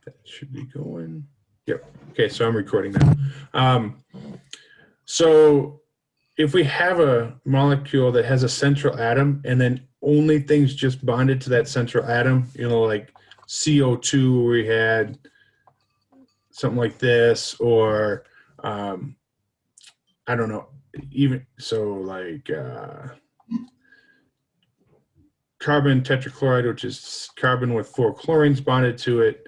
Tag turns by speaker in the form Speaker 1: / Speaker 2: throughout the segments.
Speaker 1: That should be going. Yep. Okay, so I'm recording now. So if we have a molecule that has a central atom and then only things just bonded to that central atom, like CO2, where we had something like this, or I don't know, even so like carbon tetrachloride, which is carbon with 4 chlorines bonded to it.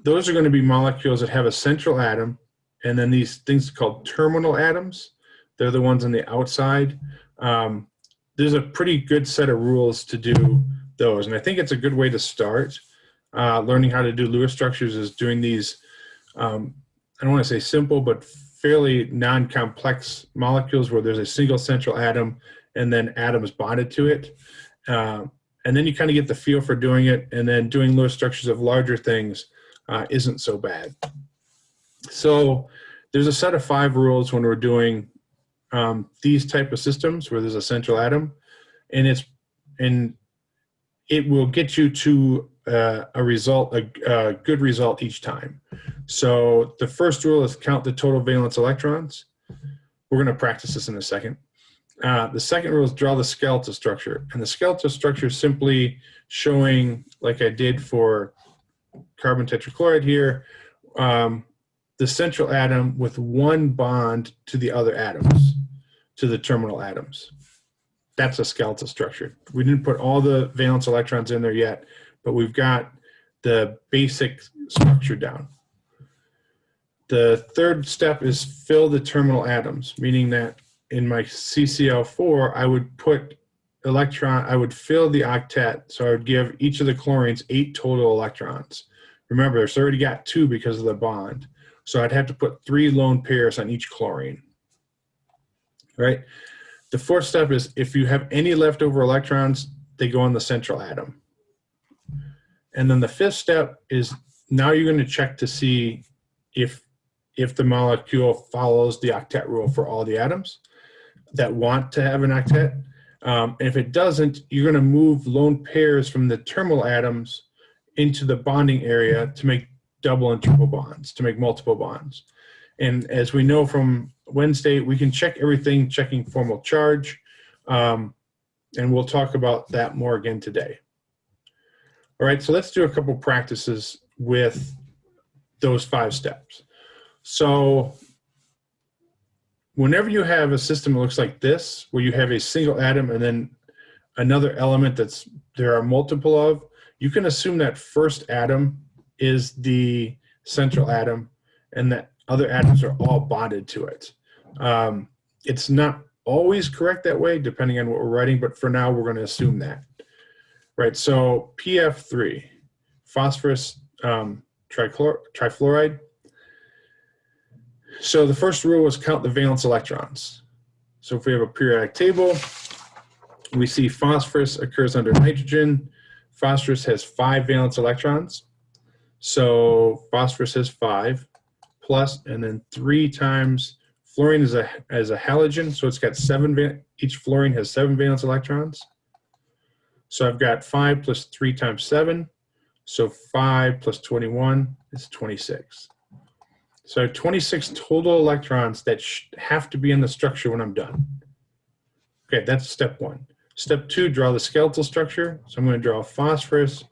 Speaker 1: Those are going to be molecules that have a central atom, and then these things called terminal atoms. They're the ones on the outside. There's a pretty good set of rules to do those, and I think it's a good way to start learning how to do Lewis structures is doing these, I don't want to say simple, but fairly non-complex molecules where there's a single central atom and then atoms bonded to it. And then you kind of get the feel for doing it, and then doing Lewis structures of larger things isn't so bad. So there's a set of 5 rules when we're doing these type of systems where there's a central atom, and it will get you to a result, a good result each time. So the first rule is count the total valence electrons. We're going to practice this in a second. The second rule is draw the skeletal structure, and the skeletal structure is simply showing, like I did for carbon tetrachloride here, the central atom with one bond to the other atoms, to the terminal atoms. That's a skeletal structure. We didn't put all the valence electrons in there yet, but we've got the basic structure down. The third step is fill the terminal atoms, meaning that in my CCl4, I would put I would fill the octet, so I would give each of the chlorines 8 total electrons. Remember, it's already got 2 because of the bond. So I'd have to put 3 lone pairs on each chlorine, right? The fourth step is if you have any leftover electrons, they go on the central atom. And then the fifth step is now you're going to check to see if the molecule follows the octet rule for all the atoms that want to have an octet. And if it doesn't, you're going to move lone pairs from the terminal atoms into the bonding area to make double and triple bonds, to make multiple bonds. And as we know from Wednesday, we can check everything checking formal charge, and we'll talk about that more again today. All right, so let's do a couple practices with those 5 steps. So whenever you have a system that looks like this, where you have a single atom and then another element there are multiple of, you can assume that first atom is the central atom and that other atoms are all bonded to it. It's not always correct that way, depending on what we're writing, but for now, we're going to assume that. Right, so PF3, phosphorus trifluoride. So the first rule was count the valence electrons. So if we have a periodic table, we see phosphorus occurs under nitrogen. Phosphorus has 5 valence electrons. So phosphorus has 5 plus, and then 3 times fluorine is a halogen, so it's got 7. Each fluorine has 7 valence electrons. So I've got 5 plus 3 times 7. So 5 plus 21 is 26. So I have 26 total electrons that have to be in the structure when I'm done. Okay, that's step 1. Step 2, draw the skeletal structure. So I'm going to draw phosphorus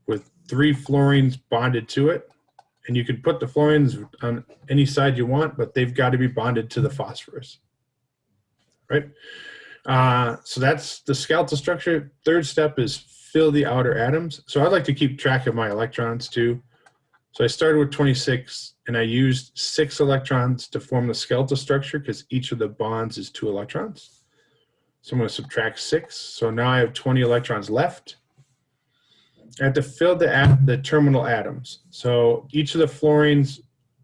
Speaker 1: with 3 fluorines bonded to it. And you can put the fluorines on any side you want, but they've got to be bonded to the phosphorus, right? So that's the skeletal structure. Third step is fill the outer atoms. So I'd like to keep track of my electrons too. So I started with 26, and I used 6 electrons to form the skeletal structure because each of the bonds is 2 electrons. So I'm going to subtract 6. So now I have 20 electrons left. I have to fill the terminal atoms. So each of the fluorines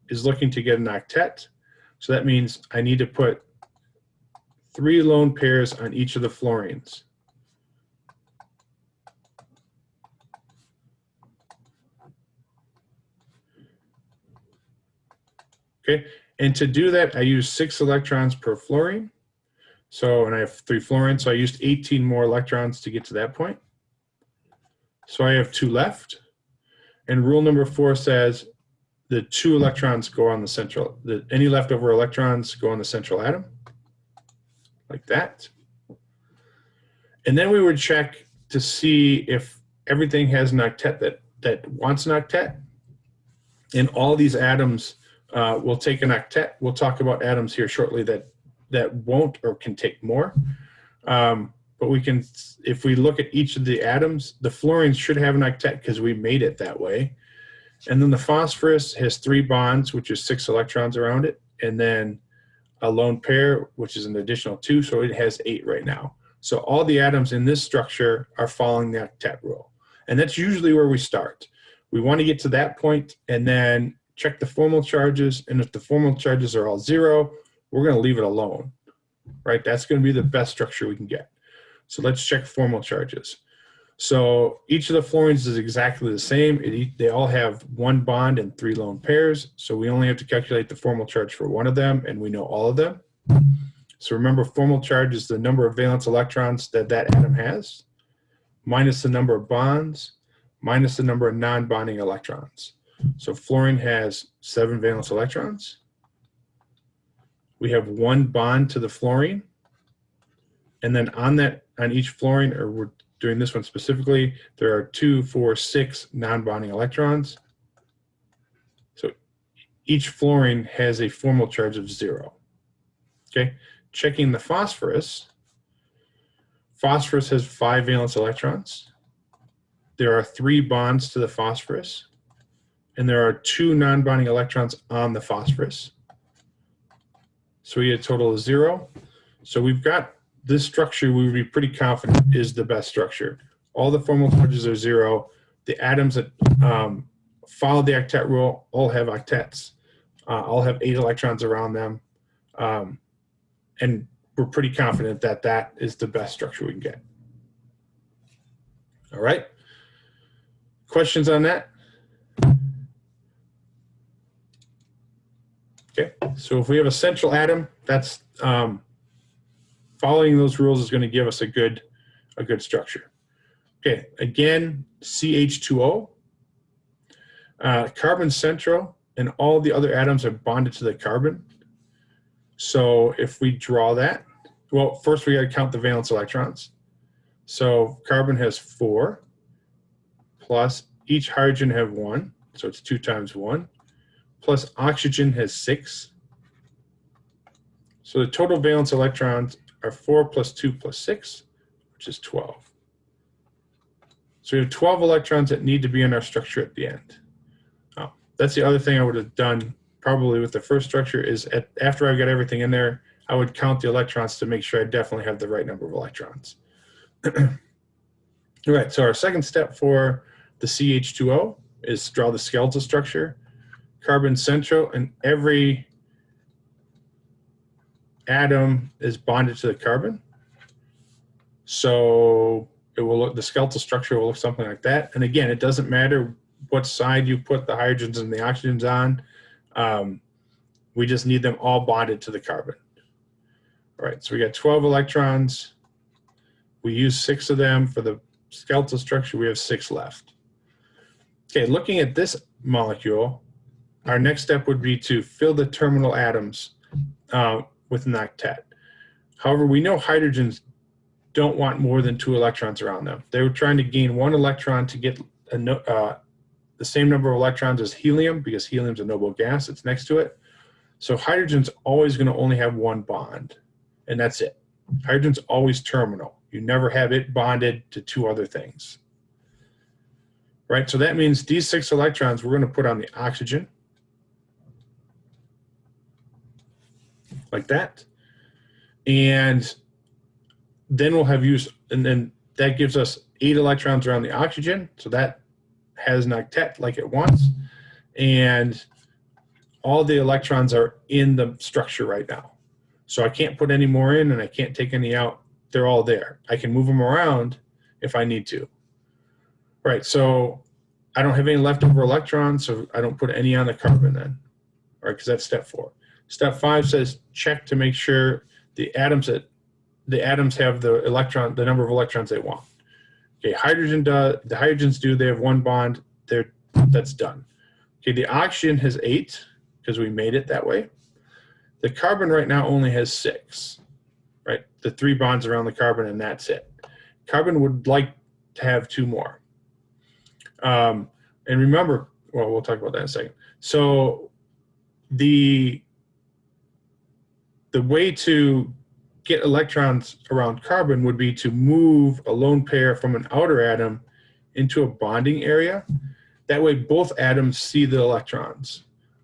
Speaker 1: is looking to get an octet. So that means I need to put 3 lone pairs on each of the fluorines. Okay, and to do that, I use 6 electrons per fluorine. So, and I have 3 fluorines, so I used 18 more electrons to get to that point. So I have 2 left. And rule number 4 says the 2 electrons go on the central, any leftover electrons go on the central atom, like that. And then we would check to see if everything has an octet that wants an octet. And all these atoms will take an octet. We'll talk about atoms here shortly that won't or can take more. But we can, if we look at each of the atoms, the fluorine should have an octet because we made it that way. And then the phosphorus has 3 bonds, which is 6 electrons around it. And then a lone pair, which is an additional 2, so it has 8 right now. So all the atoms in this structure are following the octet rule. And that's usually where we start. We want to get to that point and then check the formal charges. And if the formal charges are all 0, we're going to leave it alone, right? That's going to be the best structure we can get. So let's check formal charges. So each of the fluorines is exactly the same. They all have 1 bond and 3 lone pairs. So we only have to calculate the formal charge for one of them, and we know all of them. So remember, formal charge is the number of valence electrons that atom has, minus the number of bonds, minus the number of non-bonding electrons. So fluorine has 7 valence electrons. We have 1 bond to the fluorine. And then on each fluorine, or we're doing this one specifically, there are 2, 4, 6 non-bonding electrons. So each fluorine has a formal charge of 0. Okay, checking the phosphorus. Phosphorus has 5 valence electrons. There are 3 bonds to the phosphorus, and there are 2 non-bonding electrons on the phosphorus. So we get a total of 0. So we've got this structure we would be pretty confident is the best structure. All the formal charges are 0. The atoms that follow the octet rule all have octets, all have 8 electrons around them. And we're pretty confident that that is the best structure we can get. All right. Questions on that? Okay, so if we have a central atom, that's following those rules is going to give us a good structure. Okay, again, CH2O, carbon central, and all the other atoms are bonded to the carbon. So if we draw that, well, first we got to count the valence electrons. So carbon has 4, plus each hydrogen have 1, so it's 2 times 1, plus oxygen has 6. So the total valence electrons are 4 plus 2 plus 6, which is 12. So we have 12 electrons that need to be in our structure at the end. That's the other thing I would have done probably with the first structure is after I got everything in there, I would count the electrons to make sure I definitely have the right number of electrons. All right, so our second step for the CH2O is draw the skeletal structure. Carbon central, and every atom is bonded to the carbon. So it will look, the skeletal structure will look something like that. And again, it doesn't matter what side you put the hydrogens and the oxygens on. We just need them all bonded to the carbon. All right, so we got 12 electrons. We use 6 of them for the skeletal structure. We have 6 left. Okay, looking at this molecule, our next step would be to fill the terminal atoms with an octet. However, we know hydrogens don't want more than 2 electrons around them. They were trying to gain 1 electron to get the same number of electrons as helium, because helium's a noble gas, it's next to it. So hydrogen's always going to only have 1 bond, and that's it. Hydrogen's always terminal. You never have it bonded to 2 other things. Right, so that means these 6 electrons we're going to put on the oxygen, like that. And then we'll have used, and then that gives us 8 electrons around the oxygen, so that has an octet like it wants. And all the electrons are in the structure right now. So I can't put any more in and I can't take any out. They're all there. I can move them around if I need to. Right, so I don't have any leftover electrons, so I don't put any on the carbon then. All right, because that's step 4. Step 5 says check to make sure the atoms have the number of electrons they want. Okay, the hydrogens do, they have 1 bond. They're that's done. Okay, the oxygen has 8 because we made it that way. The carbon right now only has 6, right? The 3 bonds around the carbon, and that's it. Carbon would like to have 2 more. And remember, well, we'll talk about that in a second. So the way to get electrons around carbon would be to move a lone pair from an outer atom into a bonding area. That way both atoms see the electrons,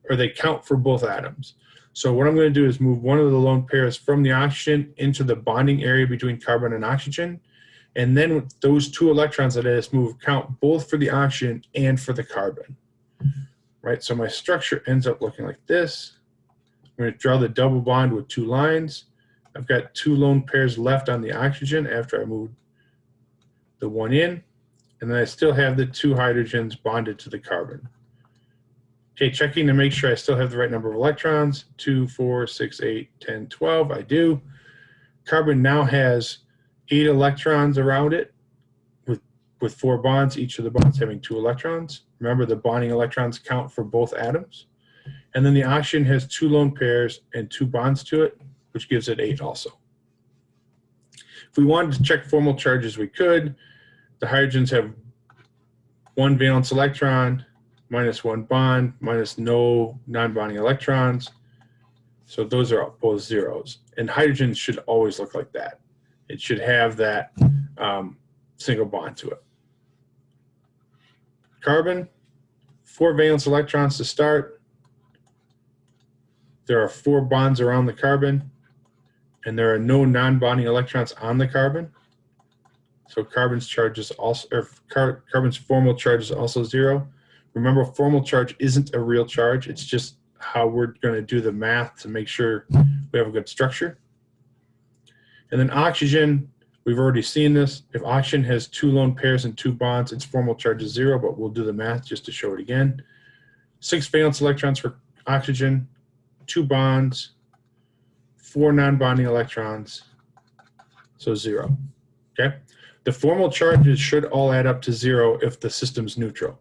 Speaker 1: or they count for both atoms. So what I'm going to do is move one of the lone pairs from the oxygen into the bonding area between carbon and oxygen. And then those 2 electrons that I just moved count both for the oxygen and for the carbon. Right, so my structure ends up looking like this. I'm going to draw the double bond with 2 lines. I've got 2 lone pairs left on the oxygen after I moved the one in. And then I still have the 2 hydrogens bonded to the carbon. Okay, checking to make sure I still have the right number of electrons. 2, 4, 6, 8, 10, 12. I do. Carbon now has 8 electrons around it with 4 bonds, each of the bonds having 2 electrons. Remember, the bonding electrons count for both atoms. And then the oxygen has 2 lone pairs and 2 bonds to it, which gives it 8 also. If we wanted to check formal charges, we could. The hydrogens have 1 valence electron, minus 1 bond, minus no non-bonding electrons. So those are both zeros. And hydrogen should always look like that. It should have that single bond to it. Carbon, 4 valence electrons to start. There are 4 bonds around the carbon, and there are no non-bonding electrons on the carbon. So carbon's charge is also, or carbon's formal charge is also 0. Remember, formal charge isn't a real charge. It's just how we're going to do the math to make sure we have a good structure. And then oxygen, we've already seen this. If oxygen has 2 lone pairs and 2 bonds, its formal charge is 0, but we'll do the math just to show it again. 6 valence electrons for oxygen, 2 bonds, 4 non-bonding electrons, so 0. Okay? The formal charges should all add up to 0 if the system's neutral.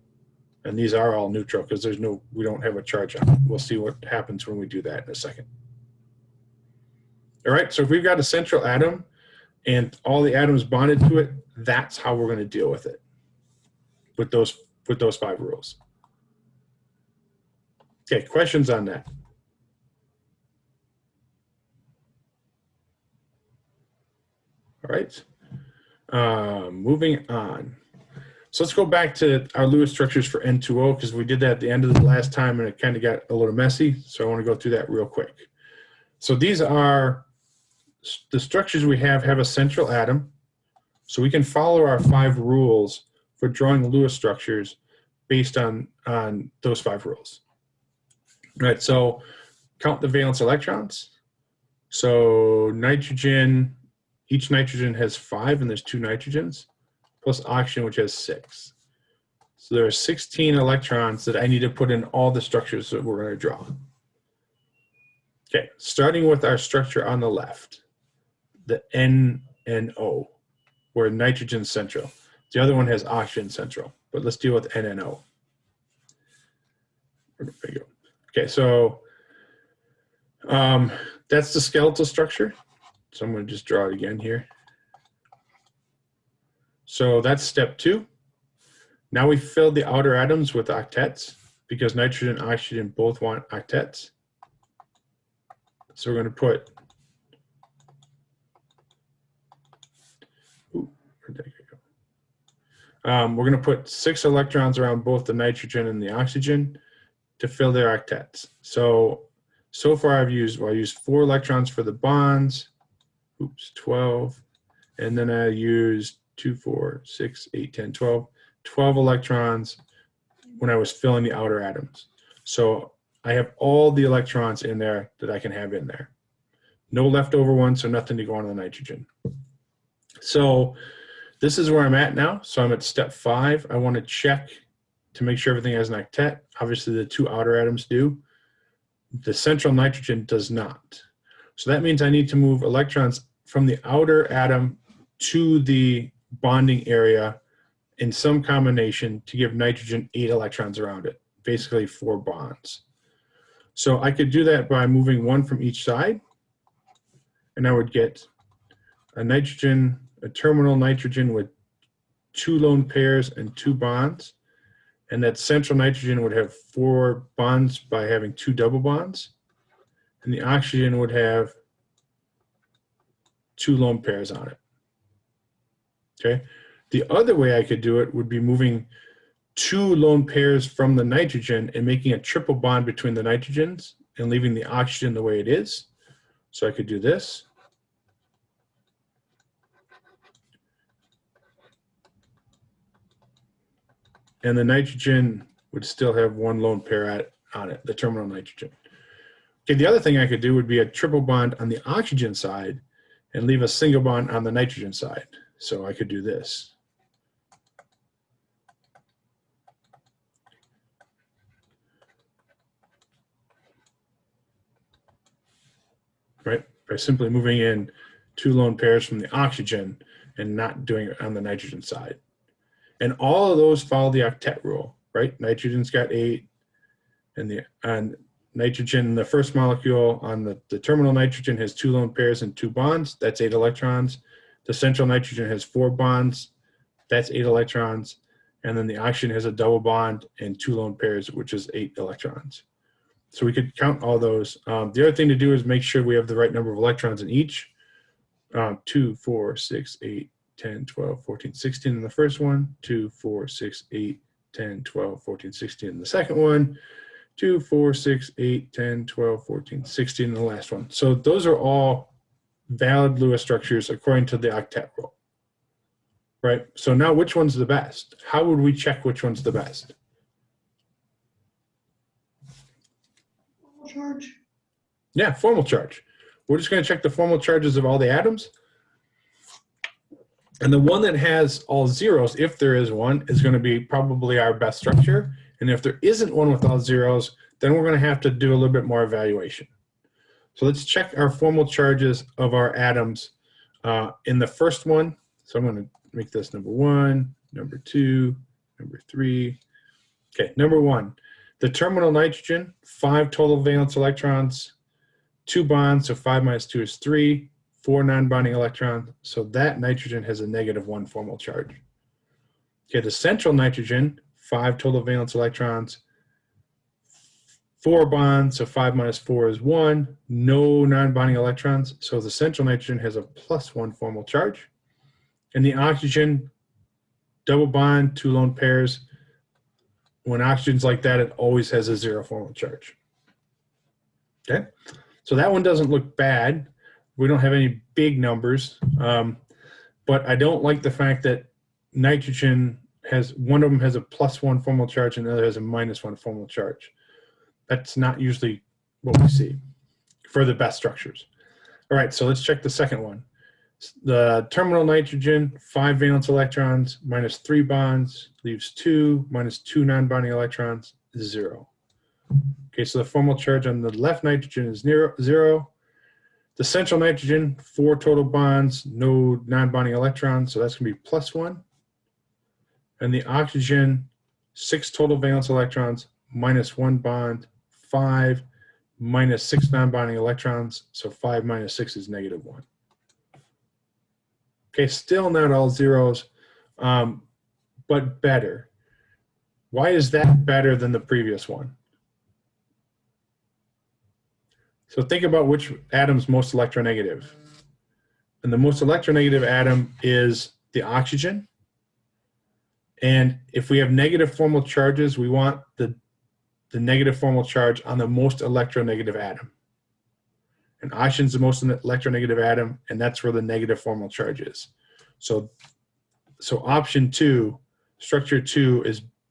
Speaker 1: And these are all neutral because we don't have a charge on it. We'll see what happens when we do that in a second. All right, so if we've got a central atom and all the atoms bonded to it, that's how we're going to deal with it with those 5 rules. Okay, questions on that? All right, moving on. So let's go back to our Lewis structures for N2O because we did that at the end of the last time and it kind of got a little messy. So I want to go through that real quick. So these are the structures we have a central atom. So we can follow our 5 rules for drawing Lewis structures based on those 5 rules. All right, so count the valence electrons. So nitrogen, each nitrogen has 5 and there's 2 nitrogens, plus oxygen, which has 6. So there are 16 electrons that I need to put in all the structures that we're going to draw. Okay, starting with our structure on the left, the NNO, where nitrogen's central. The other one has oxygen central, but let's deal with NNO. There we go. Okay, so that's the skeletal structure. So I'm going to just draw it again here. So that's step 2. Now we filled the outer atoms with octets because nitrogen and oxygen both want octets. So we're going to put, where'd that go? We're going to put 6 electrons around both the nitrogen and the oxygen to fill their octets. So far I used 4 electrons for the bonds, 12, and then I used 2, 4, 6, 8, 10, 12 electrons when I was filling the outer atoms. So I have all the electrons in there that I can have in there. No leftover ones, so nothing to go on the nitrogen. So this is where I'm at now. So I'm at step 5. I want to check to make sure everything has an octet. Obviously the 2 outer atoms do. The central nitrogen does not. So that means I need to move electrons from the outer atom to the bonding area in some combination to give nitrogen 8 electrons around it, basically 4 bonds. So I could do that by moving one from each side, and I would get a terminal nitrogen with 2 lone pairs and 2 bonds. And that central nitrogen would have 4 bonds by having 2 double bonds. And the oxygen would have 2 lone pairs on it. Okay. The other way I could do it would be moving 2 lone pairs from the nitrogen and making a triple bond between the nitrogens and leaving the oxygen the way it is. So I could do this. And the nitrogen would still have 1 lone pair on it, the terminal nitrogen. Okay, the other thing I could do would be a triple bond on the oxygen side and leave a single bond on the nitrogen side. So I could do this. Right, by simply moving in 2 lone pairs from the oxygen and not doing it on the nitrogen side. And all of those follow the octet rule, right? Nitrogen's got 8, and nitrogen, the first molecule on the terminal nitrogen has 2 lone pairs and 2 bonds, that's 8 electrons. The central nitrogen has 4 bonds, that's 8 electrons. And then the oxygen has a double bond and 2 lone pairs, which is 8 electrons. So we could count all those. The other thing to do is make sure we have the right number of electrons in each. 2, 4, 6, 8, 10, 12, 14, 16 in the first one, 2, 4, 6, 8, 10, 12, 14, 16 in the second one, 2, 4, 6, 8, 10, 12, 14, 16 in the last one. So those are all valid Lewis structures according to the octet rule, right? So now which one's the best? How would we check which one's the best?
Speaker 2: Formal charge.
Speaker 1: Yeah, formal charge. We're just going to check the formal charges of all the atoms. And the one that has all zeros, if there is one, is going to be probably our best structure. And if there isn't one with all zeros, then we're going to have to do a little bit more evaluation. So let's check our formal charges of our atoms in the first one. So I'm going to make this number 1, number 2, number 3. Okay, number 1, the terminal nitrogen, 5 total valence electrons, 2 bonds, so 5 minus 2 is 3. 4 non-bonding electrons, so that nitrogen has a -1 formal charge. Okay, the central nitrogen, 5 total valence electrons, 4 bonds, so 5 minus 4 is 1, no non-bonding electrons, so the central nitrogen has a +1 formal charge. And the oxygen, double bond, 2 lone pairs, when oxygen's like that, it always has a 0 formal charge. Okay, so that one doesn't look bad. We don't have any big numbers, but I don't like the fact that nitrogen has, one of them has a +1 formal charge and the other has a -1 formal charge. That's not usually what we see for the best structures. All right, so let's check the second one. The terminal nitrogen, 5 valence electrons, -3 bonds, leaves 2, -2 non-bonding electrons, 0. Okay, so the formal charge on the left nitrogen is 0. The central nitrogen, 4 total bonds, no non-bonding electrons, so that's going to be +1. And the oxygen, 6 total valence electrons, -1 bond, 5, -6 non-bonding electrons, so 5 minus 6 is -1. Okay, still not all zeros, but better. Why is that better than the previous one? So think about which atom's most electronegative. And the most electronegative atom is the oxygen. And if we have negative formal charges, we want the negative formal charge on the most electronegative atom. And oxygen's the most electronegative atom, and that's where the negative formal charge is. So option 2, structure 2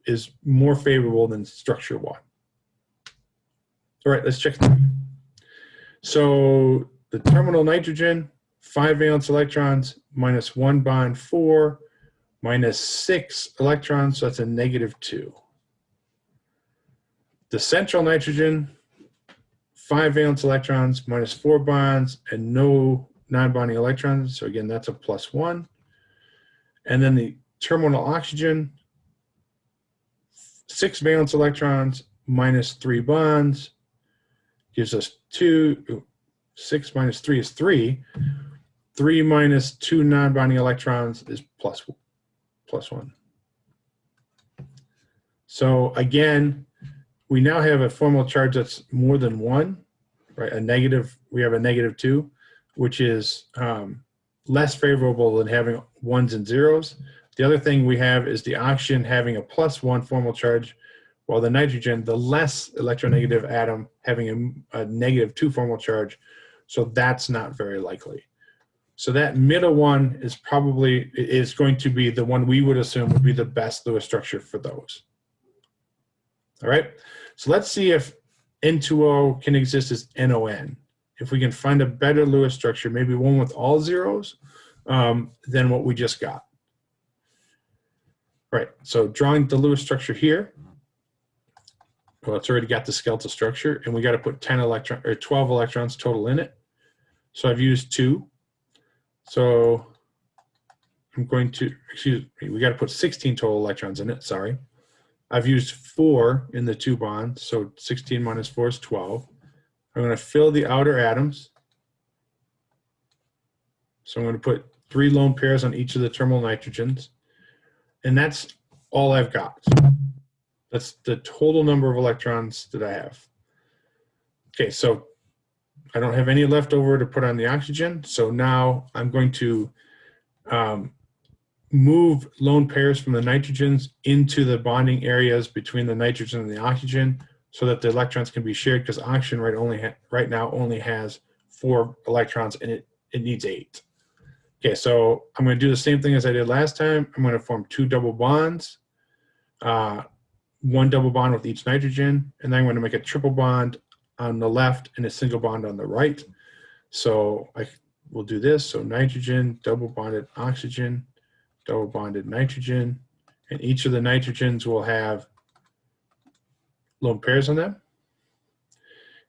Speaker 1: is more favorable than structure 1. All right, let's check 3. So the terminal nitrogen, 5 valence electrons, -1 bond, 4, -6 electrons, so that's a -2. The central nitrogen, 5 valence electrons, -4 bonds, and no non-bonding electrons, so again, that's a +1. And then the terminal oxygen, 6 valence electrons minus 3 bonds gives us 2. 6 minus 3 is 3. 3 minus 2 non-bonding electrons is plus 1. So again, we now have a formal charge that's more than 1, right? We have a -2, which is less favorable than having 1s and 0s. The other thing we have is the oxygen having a +1 formal charge, while the nitrogen, the less electronegative atom, having a -2 formal charge. So that's not very likely. So that middle one is going to be the one we would assume would be the best Lewis structure for those. All right, so let's see if N2O can exist as NON. If we can find a better Lewis structure, maybe one with all zeros, than what we just got. All right, so drawing the Lewis structure here. Well, it's already got the skeletal structure, and we got to put 12 electrons total in it. So I've used 2. So I'm going to, excuse me, we got to put 16 total electrons in it, sorry. I've used 4 in the 2 bonds, so 16 minus 4 is 12. I'm going to fill the outer atoms. So I'm going to put 3 lone pairs on each of the terminal nitrogens. And that's all I've got. That's the total number of electrons that I have. Okay, so I don't have any left over to put on the oxygen. So now I'm going to move lone pairs from the nitrogens into the bonding areas between the nitrogen and the oxygen so that the electrons can be shared, because oxygen right now only has 4 electrons and it needs 8. Okay, so I'm going to do the same thing as I did last time. I'm going to form 2 double bonds, 1 double bond with each nitrogen, and then I'm going to make a triple bond on the left and a single bond on the right. So we'll do this. So nitrogen, double bonded oxygen, double bonded nitrogen, and each of the nitrogens will have lone pairs on them.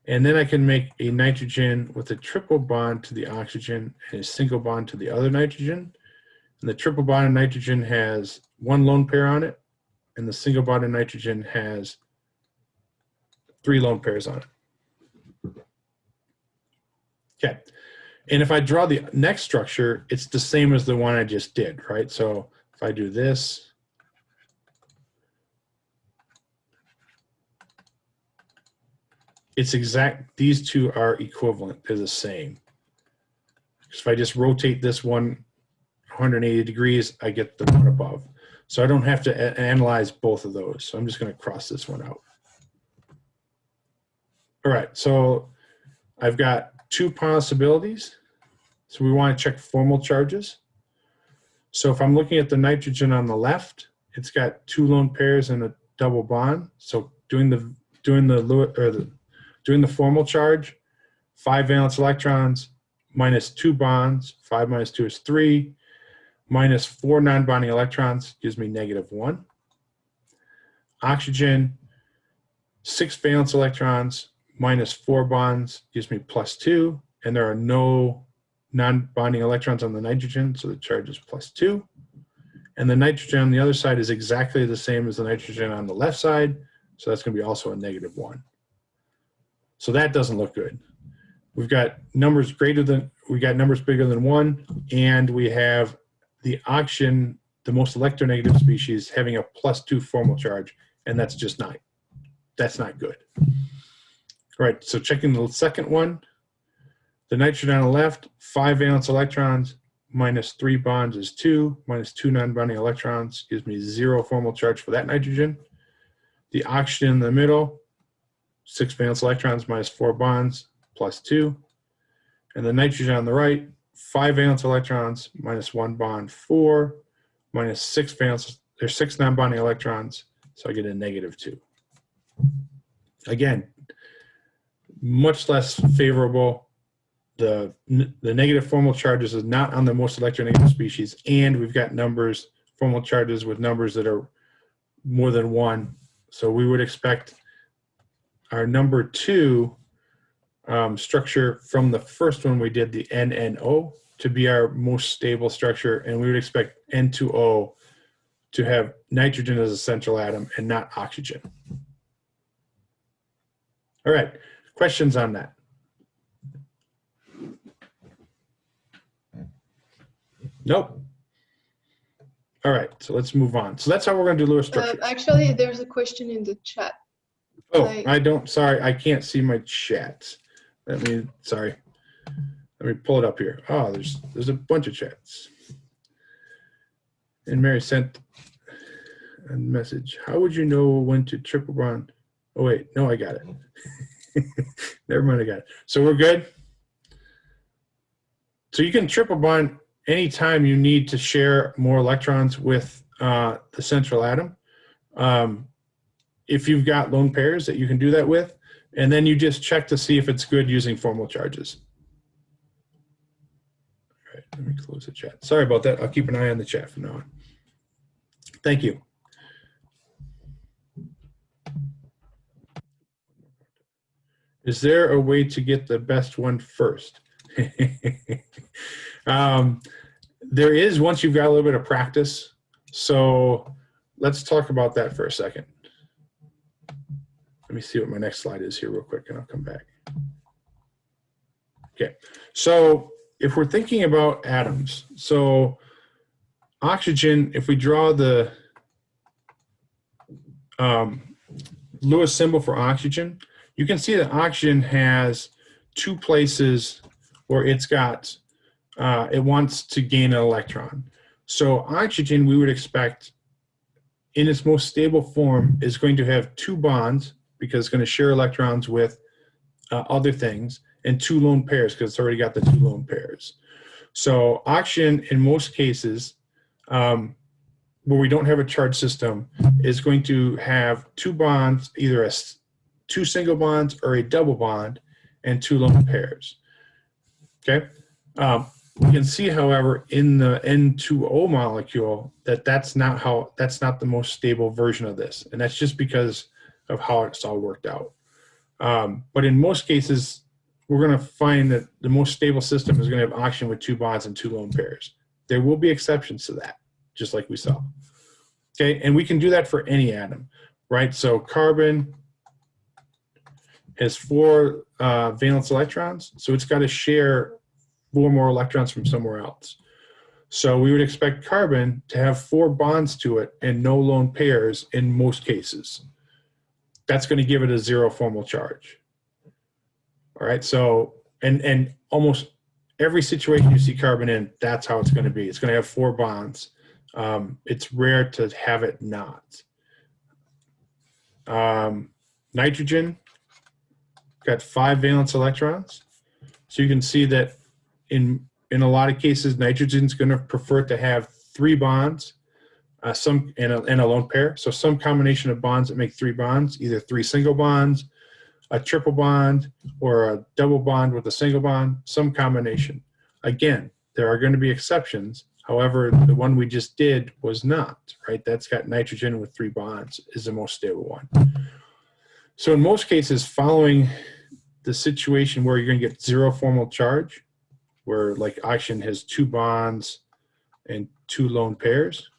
Speaker 1: And then I can make a nitrogen with a triple bond to the oxygen and a single bond to the other nitrogen. And the triple bonded nitrogen has 1 lone pair on it, and the single bonded nitrogen has 3 lone pairs on it. Okay, and if I draw the next structure, it's the same as the one I just did, right? So if I do this, it's exact, these two are equivalent, they're the same. If I just rotate this one 180 degrees, I get the one above. So I don't have to analyze both of those. So I'm just going to cross this one out. All right, so I've got 2 possibilities. So we want to check formal charges. So if I'm looking at the nitrogen on the left, it's got 2 lone pairs and a double bond. So doing the formal charge, 5 valence electrons minus 2 bonds. 5 minus 2 is 3. Minus 4 non-bonding electrons gives me -1. Oxygen, 6 valence electrons minus 4 bonds gives me +2, and there are no non-bonding electrons on the nitrogen, so the charge is +2. And the nitrogen on the other side is exactly the same as the nitrogen on the left side, so that's going to be also a -1. So that doesn't look good. We've got numbers bigger than 1, and we have the oxygen, the most electronegative species, having a +2 formal charge, and that's just not good. All right, so checking the second one, the nitrogen on the left, 5 valence electrons minus 3 bonds is 2, minus 2 non-bonding electrons gives me 0 formal charge for that nitrogen. The oxygen in the middle, 6 valence electrons minus 4 bonds, +2. And the nitrogen on the right, 5 valence electrons minus 1 bond, 4, minus 6 valence, there's 6 non-bonding electrons, so I get a -2. Again, much less favorable. The negative formal charges is not on the most electronegative species, and we've got numbers, formal charges with numbers that are more than 1. So we would expect our number 2 structure from the first one we did, the NNO, to be our most stable structure, and we would expect N2O to have nitrogen as a central atom and not oxygen. All right, questions on that? Nope. All right, so let's move on. So that's how we're going to do Lewis structures.
Speaker 2: Actually, there's a question in the chat.
Speaker 1: Oh, sorry, I can't see my chat. Sorry. Let me pull it up here. Oh, there's a bunch of chats. And Mary sent a message. How would you know when to triple bond? Oh, wait, no, I got it. Never mind, I got it. So we're good? So you can triple bond anytime you need to share more electrons with the central atom. If you've got lone pairs that you can do that with, and then you just check to see if it's good using formal charges. All right, let me close the chat. Sorry about that. I'll keep an eye on the chat from now on. Thank you. Is there a way to get the best one first? There is once you've got a little bit of practice. So let's talk about that for a second. Let me see what my next slide is here real quick and I'll come back. Okay, so if we're thinking about atoms, so oxygen, if we draw the Lewis symbol for oxygen, you can see that oxygen has two places where it's got, it wants to gain an electron. So oxygen, we would expect in its most stable form is going to have two bonds because it's going to share electrons with other things, and two lone pairs because it's already got the two lone pairs. So oxygen, in most cases, where we don't have a charge system, is going to have two bonds, either two single bonds or a double bond, and two lone pairs. Okay. We can see, however, in the N2O molecule that that's not the most stable version of this, and that's just because of how it's all worked out. But in most cases, we're going to find that the most stable system is going to have oxygen with two bonds and two lone pairs. There will be exceptions to that, just like we saw. Okay, and we can do that for any atom, right? So carbon has 4 valence electrons, so it's got to share 4 more electrons from somewhere else. So we would expect carbon to have 4 bonds to it and no lone pairs in most cases. That's going to give it a 0 formal charge. All right, so, and almost every situation you see carbon in, that's how it's going to be. It's going to have 4 bonds. It's rare to have it not. Nitrogen got 5 valence electrons. So you can see that in a lot of cases, nitrogen's going to prefer to have 3 bonds, and a lone pair. So some combination of bonds that make 3 bonds, either 3 single bonds, a triple bond, or a double bond with a single bond, some combination. Again, there are going to be exceptions. However, the one we just did was not, right? That's got nitrogen with 3 bonds is the most stable one. So in most cases, following the situation where you're going to get 0 formal charge, where like oxygen has 2 bonds and 2 lone pairs,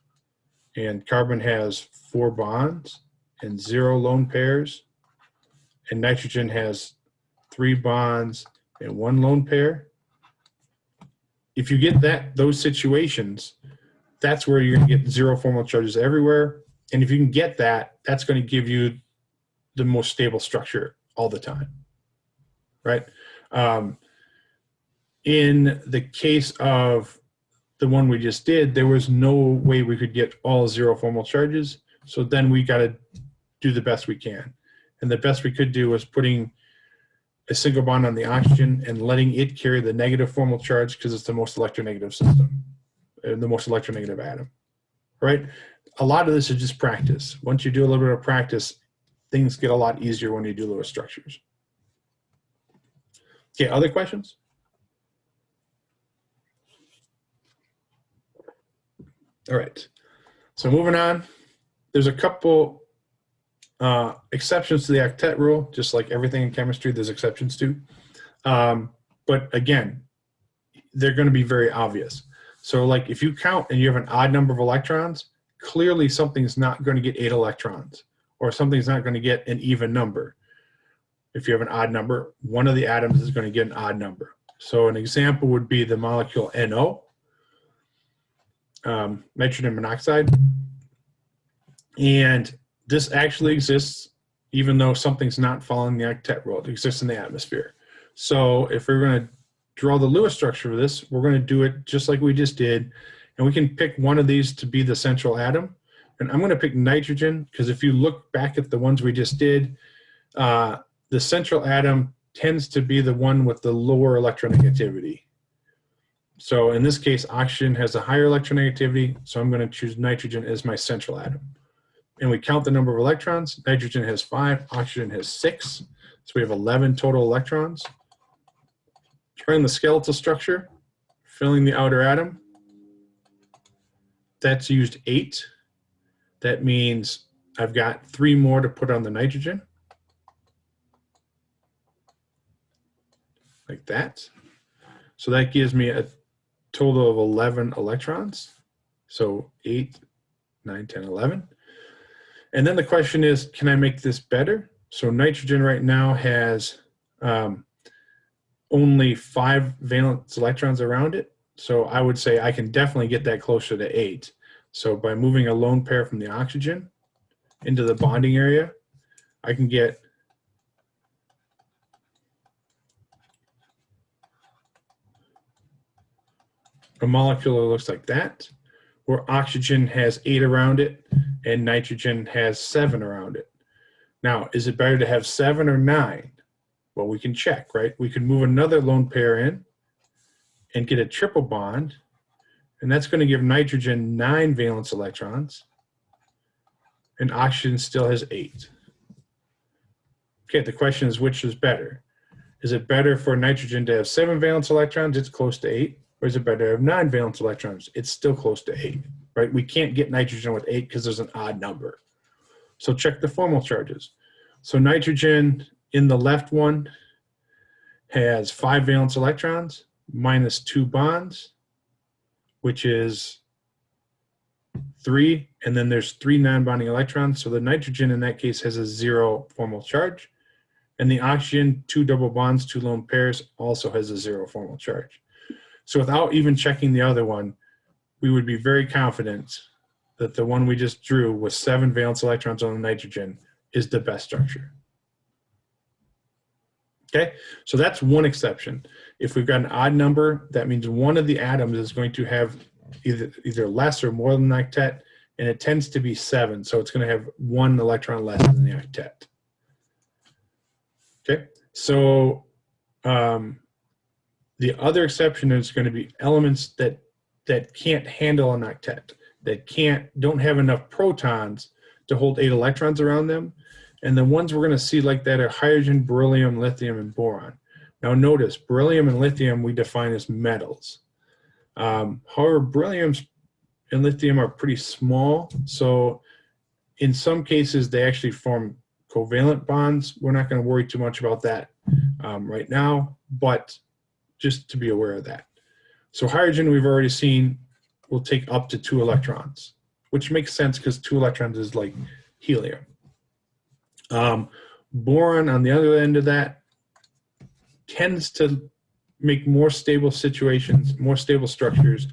Speaker 1: and carbon has 4 bonds and 0 lone pairs, and nitrogen has 3 bonds and 1 lone pair. If you get those situations, that's where you're going to get 0 formal charges everywhere. And if you can get that, that's going to give you the most stable structure all the time, right? In the case of the one we just did, there was no way we could get all 0 formal charges. So then we got to do the best we can. And the best we could do was putting a single bond on the oxygen and letting it carry the negative formal charge because it's the most electronegative system, the most electronegative atom, right? A lot of this is just practice. Once you do a little bit of practice, things get a lot easier when you do Lewis structures. Okay, other questions? All right, so moving on, there's a couple exceptions to the octet rule, just like everything in chemistry, there's exceptions to. But again, they're going to be very obvious. So like if you count and you have an odd number of electrons, clearly something's not going to get 8 electrons, or something's not going to get an even number. If you have an odd number, one of the atoms is going to get an odd number. So an example would be the molecule NO, nitrogen monoxide. And this actually exists even though something's not following the octet rule. It exists in the atmosphere. So if we're going to draw the Lewis structure for this, we're going to do it just like we just did. And we can pick one of these to be the central atom. And I'm going to pick nitrogen because if you look back at the ones we just did, the central atom tends to be the one with the lower electronegativity. So in this case, oxygen has a higher electronegativity, so I'm going to choose nitrogen as my central atom. And we count the number of electrons. Nitrogen has 5, oxygen has 6. So we have 11 total electrons. Drawing the skeletal structure, filling the outer atom. That's used 8. That means I've got 3 more to put on the nitrogen. Like that. So that gives me a total of 11 electrons. So 8, 9, 10, 11. And then the question is, can I make this better? So nitrogen right now has only 5 valence electrons around it. So I would say I can definitely get that closer to 8. So by moving a lone pair from the oxygen into the bonding area, I can get a molecule that looks like that, where oxygen has 8 around it and nitrogen has 7 around it. Now, is it better to have 7 or 9? Well, we can check, right? We could move another lone pair in and get a triple bond, and that's going to give nitrogen 9 valence electrons, and oxygen still has 8. Okay, the question is, which is better? Is it better for nitrogen to have 7 valence electrons? It's close to 8. Or is it better to have 9 valence electrons? It's still close to 8, right? We can't get nitrogen with 8 because there's an odd number. So check the formal charges. So nitrogen in the left one has 5 valence electrons minus 2 bonds, which is 3, and then there's 3 non-bonding electrons. So the nitrogen in that case has a 0 formal charge. And the oxygen, 2 double bonds, 2 lone pairs, also has a 0 formal charge. So without even checking the other one, we would be very confident that the one we just drew with 7 valence electrons on the nitrogen is the best structure. Okay, so that's one exception. If we've got an odd number, that means one of the atoms is going to have either less or more than the octet, and it tends to be 7, so it's going to have 1 electron less than the octet. Okay, so the other exception is going to be elements that can't handle an octet, that don't have enough protons to hold 8 electrons around them. And the ones we're going to see like that are hydrogen, beryllium, lithium, and boron. Now notice, beryllium and lithium we define as metals. However, beryllium and lithium are pretty small, so in some cases they actually form covalent bonds. We're not going to worry too much about that right now, but just to be aware of that. So hydrogen we've already seen will take up to 2 electrons, which makes sense because 2 electrons is like helium. Boron on the other end of that tends to make more stable situations, more stable structures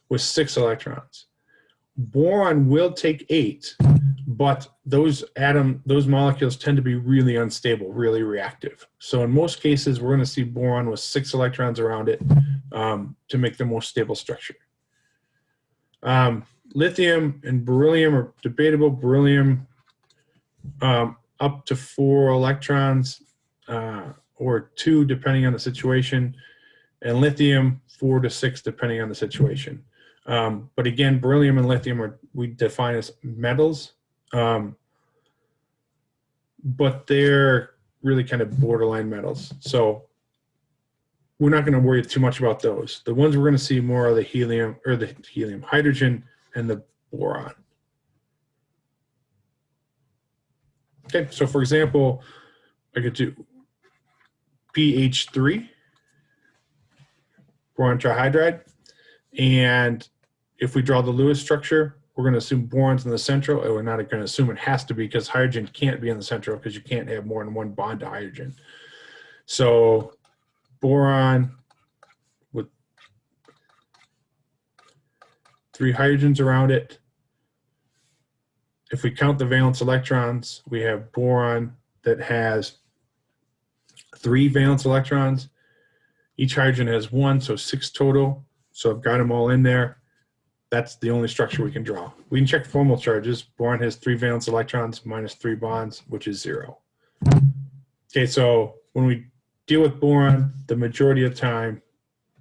Speaker 1: with 6 electrons. Boron will take 8, but those molecules tend to be really unstable, really reactive. So in most cases, we're going to see boron with 6 electrons around it to make the most stable structure. Lithium and beryllium are debatable. Beryllium up to 4 electrons or 2 depending on the situation, and lithium 4 to 6 depending on the situation. But again, beryllium and lithium we define as metals, but they're really kind of borderline metals. So we're not going to worry too much about those. The ones we're going to see more are the hydrogen, and the boron. Okay, so for example, I could do pH3, boron trihydride, and if we draw the Lewis structure, we're going to assume boron's in the central, and we're not going to assume it has to be because hydrogen can't be in the central because you can't have more than one bond to hydrogen. So boron with 3 hydrogens around it. If we count the valence electrons, we have boron that has 3 valence electrons. Each hydrogen has 1, so 6 total. So I've got them all in there. That's the only structure we can draw. We can check formal charges. Boron has 3 valence electrons minus 3 bonds, which is 0. Okay, so when we deal with boron, the majority of the time,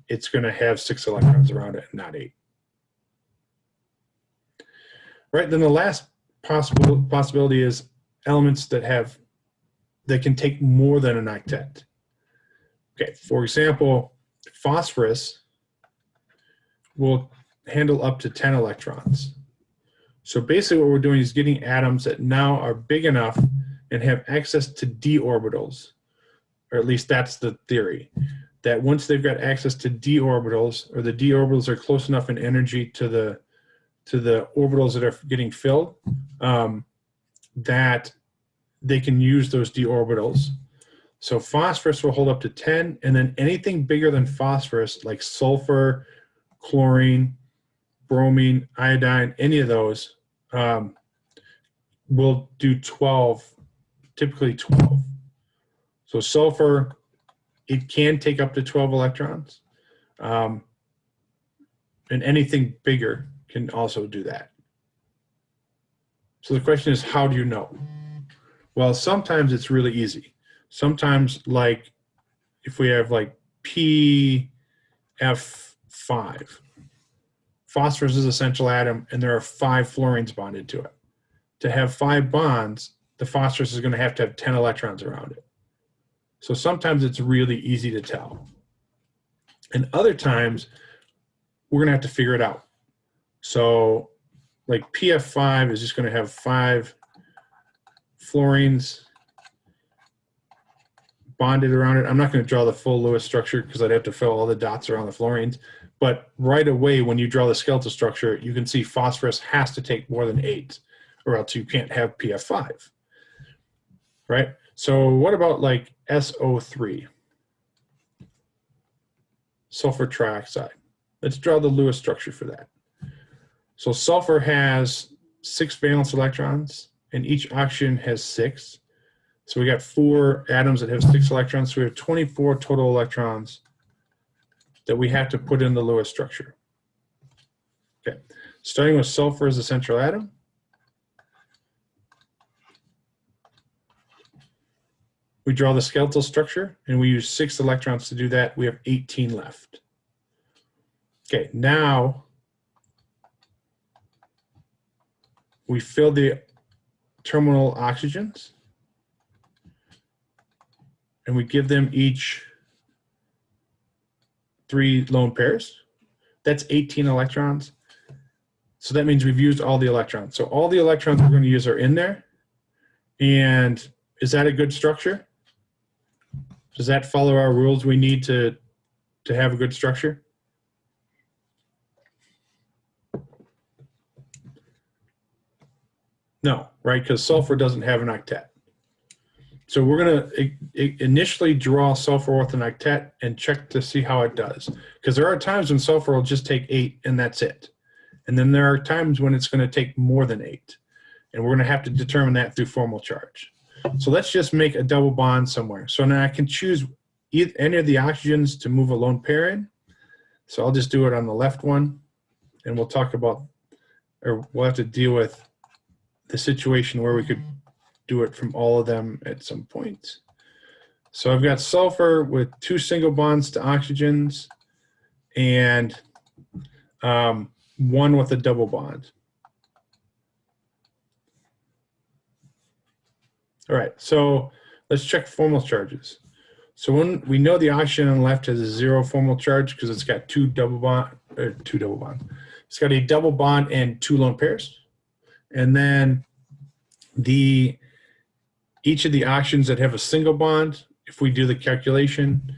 Speaker 1: it's going to have 6 electrons around it, not 8. Right, then the last possibility is elements that can take more than an octet. Okay, for example, phosphorus will handle up to 10 electrons. So basically what we're doing is getting atoms that now are big enough and have access to d orbitals, or at least that's the theory, that once they've got access to d orbitals, or the d orbitals are close enough in energy to the orbitals that are getting filled, that they can use those d orbitals. So phosphorus will hold up to 10, and then anything bigger than phosphorus, like sulfur, chlorine, bromine, iodine, any of those, will do 12, typically 12. So sulfur, it can take up to 12 electrons, and anything bigger can also do that. So the question is, how do you know? Well, sometimes it's really easy. Sometimes, like, if we have like PF5, phosphorus is an essential atom, and there are 5 fluorines bonded to it. To have 5 bonds, the phosphorus is going to have 10 electrons around it. So sometimes it's really easy to tell. And other times, we're going to have to figure it out. So like PF5 is just going to have 5 fluorines bonded around it. I'm not going to draw the full Lewis structure because I'd have to fill all the dots around the fluorines. But right away, when you draw the skeletal structure, you can see phosphorus has to take more than 8, or else you can't have PF5, right? So what about like SO3, sulfur trioxide? Let's draw the Lewis structure for that. So sulfur has 6 valence electrons, and each oxygen has 6. So we got 4 atoms that have 6 electrons, so we have 24 total electrons that we have to put in the Lewis structure. Okay, starting with sulfur as the central atom. We draw the skeletal structure, and we use 6 electrons to do that. We have 18 left. Okay, now we fill the terminal oxygens, and we give them each 3 lone pairs. That's 18 electrons. So that means we've used all the electrons. So all the electrons we're going to use are in there. And is that a good structure? Does that follow our rules we need to have a good structure? No, right? Because sulfur doesn't have an octet. So we're going to initially draw sulfur with an octet and check to see how it does. Because there are times when sulfur will just take 8 and that's it. And then there are times when it's going to take more than 8. And we're going to have to determine that through formal charge. So let's just make a double bond somewhere. So now I can choose any of the oxygens to move a lone pair in. So I'll just do it on the left one. And we'll talk about, or we'll have to deal with the situation where we could do it from all of them at some point. So I've got sulfur with 2 single bonds to oxygens and 1 with a double bond. All right, so let's check formal charges. So when we know the oxygen on the left has a 0 formal charge because it's got 2 double bonds. It's got a double bond and 2 lone pairs. And then each of the oxygens that have a single bond, if we do the calculation,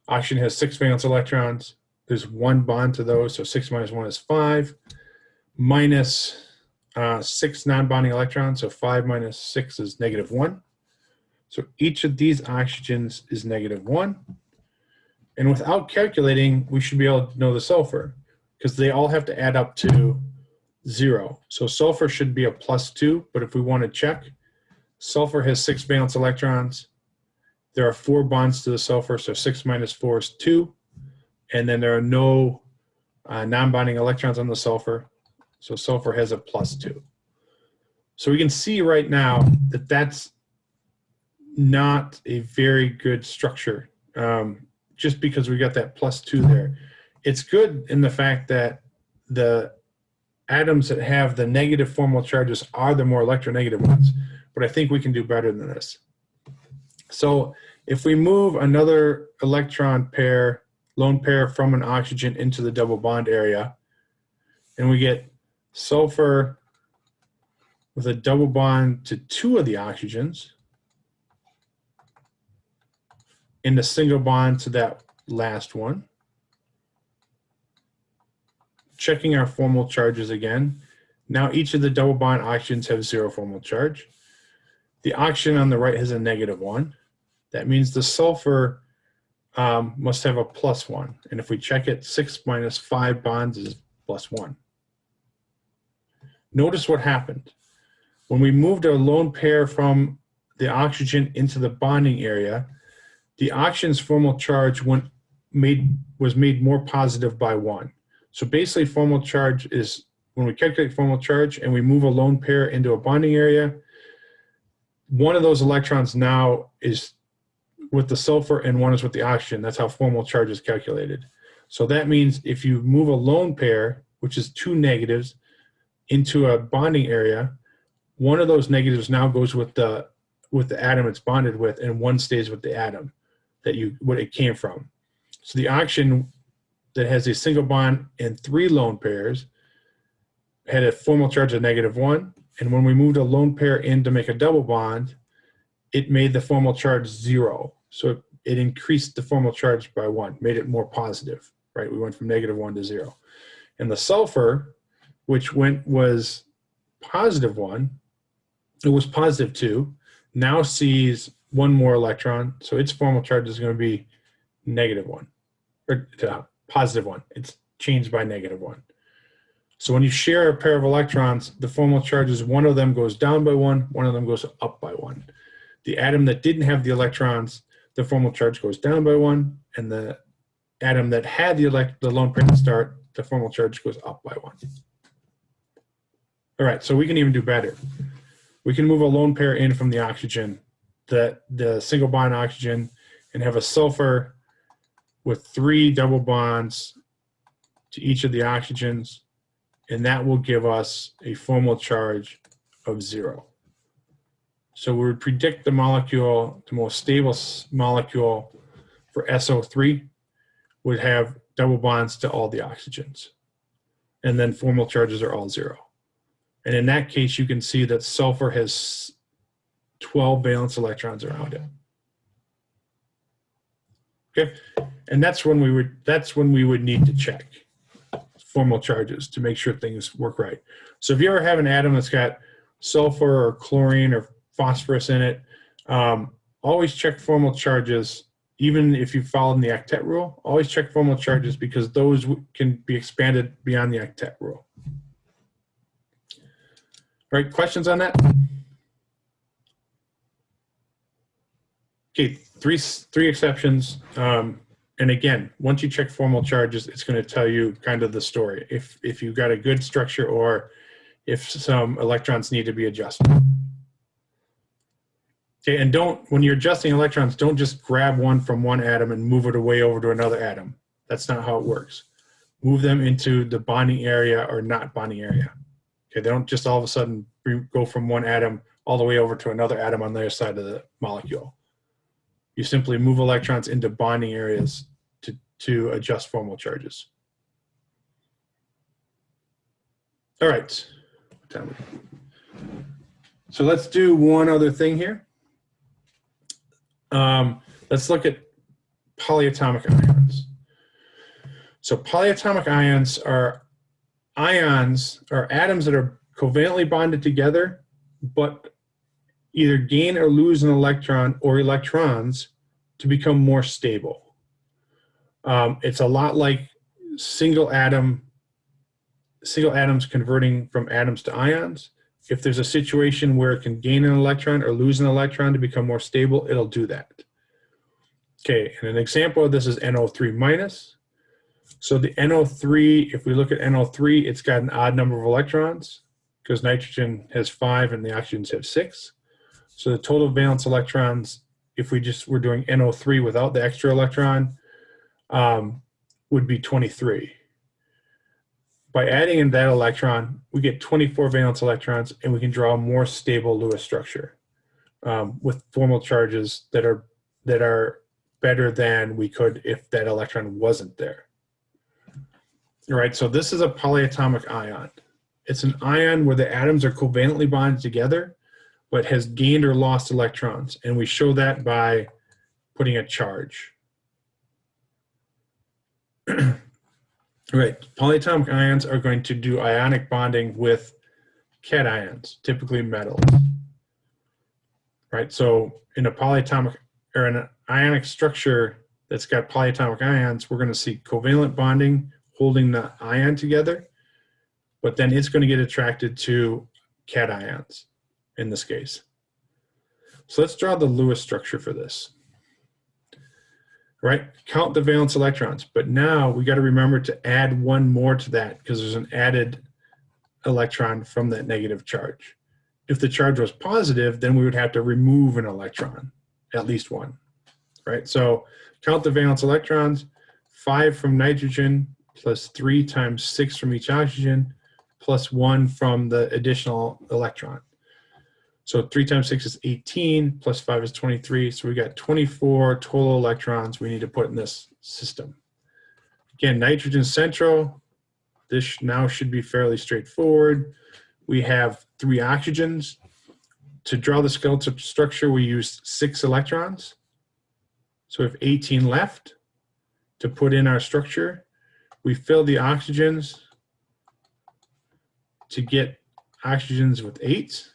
Speaker 1: oxygen has 6 valence electrons. There's 1 bond to those, so 6 minus 1 is 5. Minus 6 non-bonding electrons, so 5 minus 6 is -1. So each of these oxygens is -1. And without calculating, we should be able to know the sulfur because they all have to add up to 0. So sulfur should be a +2, but if we want to check, sulfur has 6 valence electrons. There are 4 bonds to the sulfur, so 6 minus 4 is 2. And then there are no non-bonding electrons on the sulfur, so sulfur has a +2. So we can see right now that that's not a very good structure, just because we got that +2 there. It's good in the fact that the atoms that have the negative formal charges are the more electronegative ones, but I think we can do better than this. So if we move another electron pair, lone pair from an oxygen into the double bond area, and we get sulfur with a double bond to 2 of the oxygens, and a single bond to that last one. Checking our formal charges again. Now each of the double bond oxygens have 0 formal charge. The oxygen on the right has a -1. That means the sulfur must have a +1. And if we check it, 6 minus 5 bonds is +1. Notice what happened. When we moved our lone pair from the oxygen into the bonding area, the oxygen's formal charge was made more positive by 1. So basically formal charge is, when we calculate formal charge and we move a lone pair into a bonding area, one of those electrons now is with the sulfur and one is with the oxygen. That's how formal charge is calculated. So that means if you move a lone pair, which is 2 negatives, into a bonding area, one of those negatives now goes with the atom it's bonded with, and one stays with the atom what it came from. So the oxygen that has a single bond and 3 lone pairs had a formal charge of -1, and when we moved a lone pair in to make a double bond, it made the formal charge 0. So it increased the formal charge by 1, made it more positive, right? We went from -1 to 0. And the sulfur, which was +1, it was +2, now sees 1 more electron, so its formal charge is going to be -1, or +1. It's changed by -1. So when you share a pair of electrons, the formal charges, one of them goes down by 1, one of them goes up by 1. The atom that didn't have the electrons, the formal charge goes down by 1, and the atom that had the lone pair to start, the formal charge goes up by 1. All right, so we can even do better. We can move a lone pair in from the oxygen, the single bond oxygen, and have a sulfur with 3 double bonds to each of the oxygens, and that will give us a formal charge of 0. So we would predict the molecule, the most stable molecule for SO3 would have double bonds to all the oxygens, and then formal charges are all 0. And in that case, you can see that sulfur has 12 valence electrons around it. Okay, and that's when we would need to check formal charges to make sure things work right. So if you ever have an atom that's got sulfur or chlorine or phosphorus in it, always check formal charges. Even if you followed the octet rule, always check formal charges because those can be expanded beyond the octet rule. All right, questions on that? Okay, three exceptions. And again, once you check formal charges, it's going to tell you kind of the story. If you've got a good structure or if some electrons need to be adjusted. Okay, and when you're adjusting electrons, don't just grab one from one atom and move it away over to another atom. That's not how it works. Move them into the bonding area or not bonding area. Okay, they don't just all of a sudden go from one atom all the way over to another atom on the other side of the molecule. You simply move electrons into bonding areas to adjust formal charges. All right. So let's do one other thing here. Let's look at polyatomic ions. So polyatomic ions are atoms that are covalently bonded together, but either gain or lose an electron or electrons to become more stable. It's a lot like single atoms converting from atoms to ions. If there's a situation where it can gain an electron or lose an electron to become more stable, it'll do that. Okay, and an example of this is NO3 minus. So the NO3, if we look at NO3, it's got an odd number of electrons because nitrogen has 5 and the oxygens have 6. So the total valence electrons, if we just were doing NO3 without the extra electron, would be 23. By adding in that electron, we get 24 valence electrons, and we can draw a more stable Lewis structure with formal charges that are better than we could if that electron wasn't there. All right, so this is a polyatomic ion. It's an ion where the atoms are covalently bonded together, but has gained or lost electrons, and we show that by putting a charge. Right, polyatomic ions are going to do ionic bonding with cations, typically metals. Right, so in a polyatomic or an ionic structure that's got polyatomic ions, we're going to see covalent bonding holding the ion together, but then it's going to get attracted to cations in this case. So let's draw the Lewis structure for this. Right, count the valence electrons, but now we got to remember to add one more to that because there's an added electron from that negative charge. If the charge was positive, then we would have to remove an electron, at least one, right? So count the valence electrons, 5 from nitrogen plus 3 times 6 from each oxygen plus 1 from the additional electron. So 3 times 6 is 18, plus 5 is 23. So we got 24 total electrons we need to put in this system. Again, nitrogen central. This now should be fairly straightforward. We have 3 oxygens. To draw the skeletal structure, we used 6 electrons. So we have 18 left to put in our structure. We fill the oxygens to get oxygens with 8.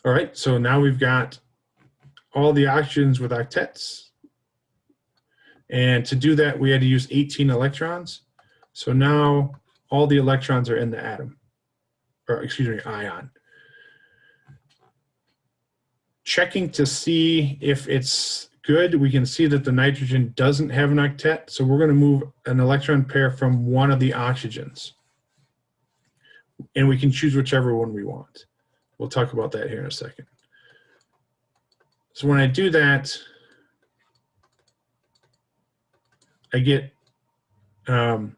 Speaker 1: All right, so now we've got all the oxygens with octets. And to do that, we had to use 18 electrons. So now all the electrons are in the atom, or excuse me, ion. Checking to see if it's good, we can see that the nitrogen doesn't have an octet. So we're going to move an electron pair from one of the oxygens. And we can choose whichever one we want. We'll talk about that here in a second. So when I do that, I get a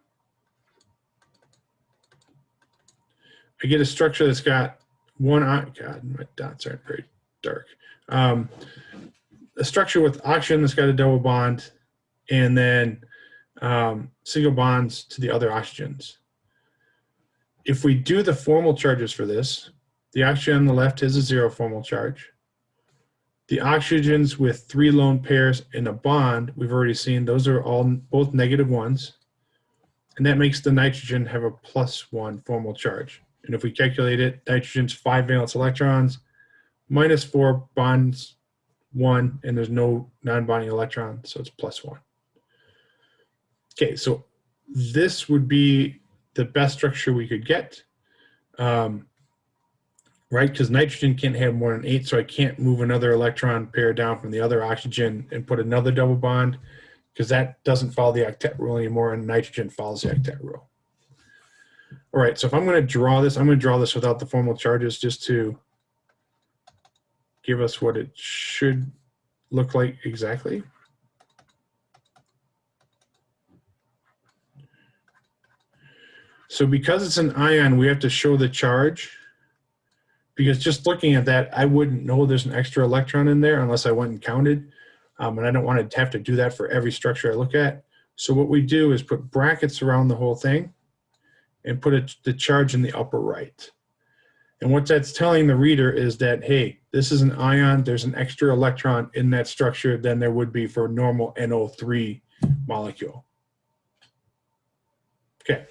Speaker 1: structure that's got one, God, my dots aren't very dark. A structure with oxygen that's got a double bond, and then single bonds to the other oxygens. If we do the formal charges for this, the oxygen on the left has a 0 formal charge. The oxygens with 3 lone pairs in a bond, we've already seen, those are all both -1s. And that makes the nitrogen have a +1 formal charge. And if we calculate it, nitrogen's 5 valence electrons, -4 bonds 1, and there's no non-bonding electron, so it's +1. Okay, so this would be the best structure we could get. Right, because nitrogen can't have more than 8, so I can't move another electron pair down from the other oxygen and put another double bond, because that doesn't follow the octet rule anymore, and nitrogen follows the octet rule. All right, so if I'm going to draw this, I'm going to draw this without the formal charges just to give us what it should look like exactly. So because it's an ion, we have to show the charge. Because just looking at that, I wouldn't know there's an extra electron in there unless I went and counted. And I don't want to have to do that for every structure I look at. So what we do is put brackets around the whole thing and put the charge in the upper right. And what that's telling the reader is that, hey, this is an ion, there's an extra electron in that structure than there would be for a normal NO3 molecule. Okay.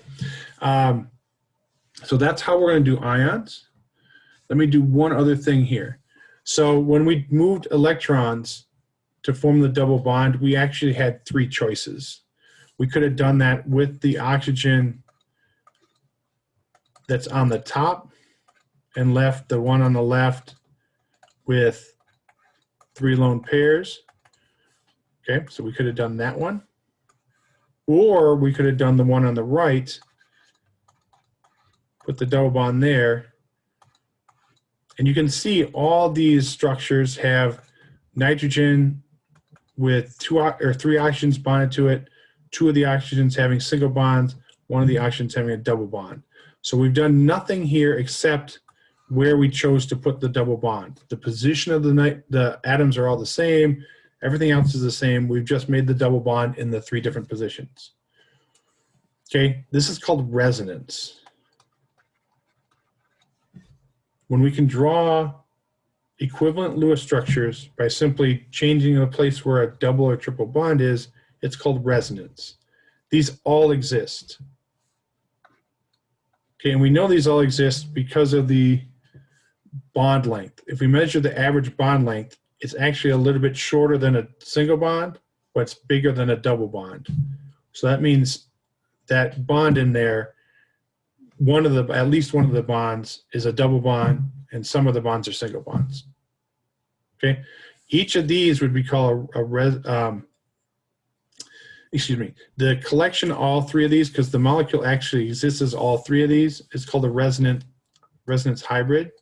Speaker 1: So that's how we're going to do ions. Let me do one other thing here. So when we moved electrons to form the double bond, we actually had three choices. We could have done that with the oxygen that's on the top and left the one on the left with 3 lone pairs. Okay, so we could have done that one. Or we could have done the one on the right, put the double bond there. And you can see all these structures have nitrogen with 2 or 3 oxygens bonded to it, 2 of the oxygens having single bonds, 1 of the oxygens having a double bond. So we've done nothing here except where we chose to put the double bond. The position of the atoms are all the same. Everything else is the same. We've just made the double bond in the 3 different positions. Okay, this is called resonance. When we can draw equivalent Lewis structures by simply changing the place where a double or triple bond is, it's called resonance. These all exist. Okay, and we know these all exist because of the bond length. If we measure the average bond length, it's actually a little bit shorter than a single bond, but it's bigger than a double bond. So that means that bond in there, at least one of the bonds is a double bond, and some of the bonds are single bonds. Okay, each of these would be called the collection of all 3 of these, because the molecule actually exists as all 3 of these, is called a resonance hybrid,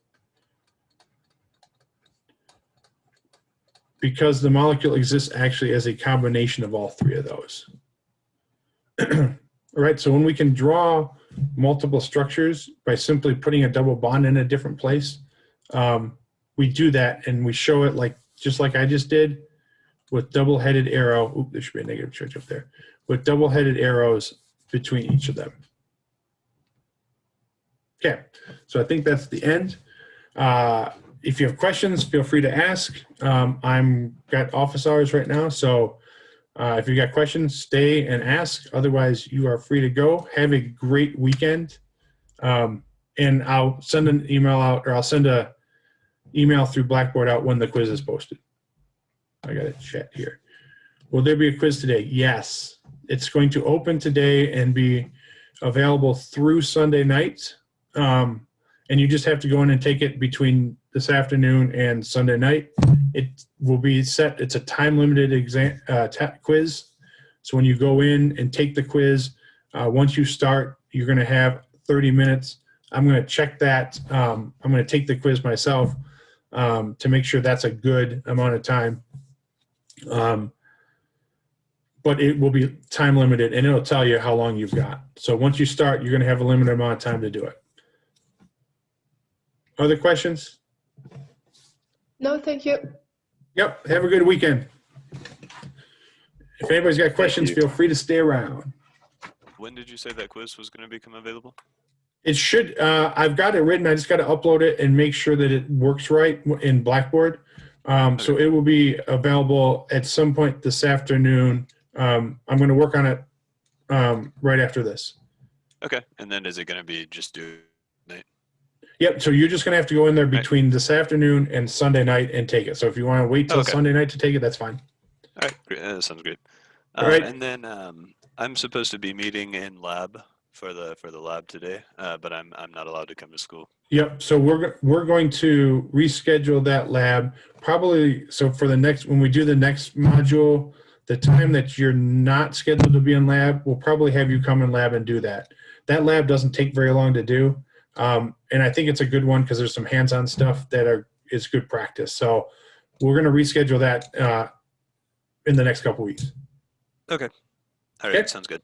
Speaker 1: because the molecule exists actually as a combination of all 3 of those. All right, so when we can draw multiple structures by simply putting a double bond in a different place, we do that and we show it just like I just did with double-headed arrow. Oop, there should be a negative charge up there. With double-headed arrows between each of them. Okay, so I think that's the end. If you have questions, feel free to ask. I'm got office hours right now, so if you got questions, stay and ask. Otherwise, you are free to go. Have a great weekend. And I'll send an email out, or I'll send a email through Blackboard out when the quiz is posted. I got a chat here. Will there be a quiz today? Yes. It's going to open today and be available through Sunday night. And you just have to go in and take it between this afternoon and Sunday night. It will be set. It's a time-limited exam quiz. So when you go in and take the quiz, once you start, you're going to have 30 minutes. I'm going to check that. I'm going to take the quiz myself to make sure that's a good amount of time. But it will be time limited, and it'll tell you how long you've got. So once you start, you're going to have a limited amount of time to do it. Other questions?
Speaker 2: No, thank you.
Speaker 1: Yep. Have a good weekend. If anybody's got questions, feel free to stay around.
Speaker 3: When did you say that quiz was going to become available?
Speaker 1: It should. I've got it written. I just got to upload it and make sure that it works right in Blackboard. So it will be available at some point this afternoon. I'm going to work on it right after this.
Speaker 3: Okay. And then is it going to be just due night?
Speaker 1: Yep. So you're just going to have to go in there between this afternoon and Sunday night and take it. So if you want to wait till Sunday night to take it, that's fine.
Speaker 3: All right. Great. That sounds great.
Speaker 1: All right.
Speaker 3: And then I'm supposed to be meeting in lab for the lab today, but I'm not allowed to come to school.
Speaker 1: Yep. So we're going to reschedule that lab probably. So for the next, when we do the next module, the time that you're not scheduled to be in lab, we'll probably have you come in lab and do that. That lab doesn't take very long to do. And I think it's a good one because there's some hands-on stuff that is good practice. So we're going to reschedule that in the next couple weeks.
Speaker 3: Okay. All right. Okay. Sounds good.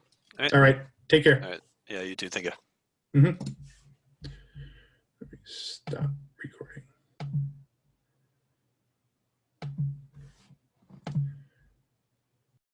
Speaker 1: All right. Take care.
Speaker 3: All right. Yeah, you too. Thank you.
Speaker 1: Mm-hmm. Let me stop.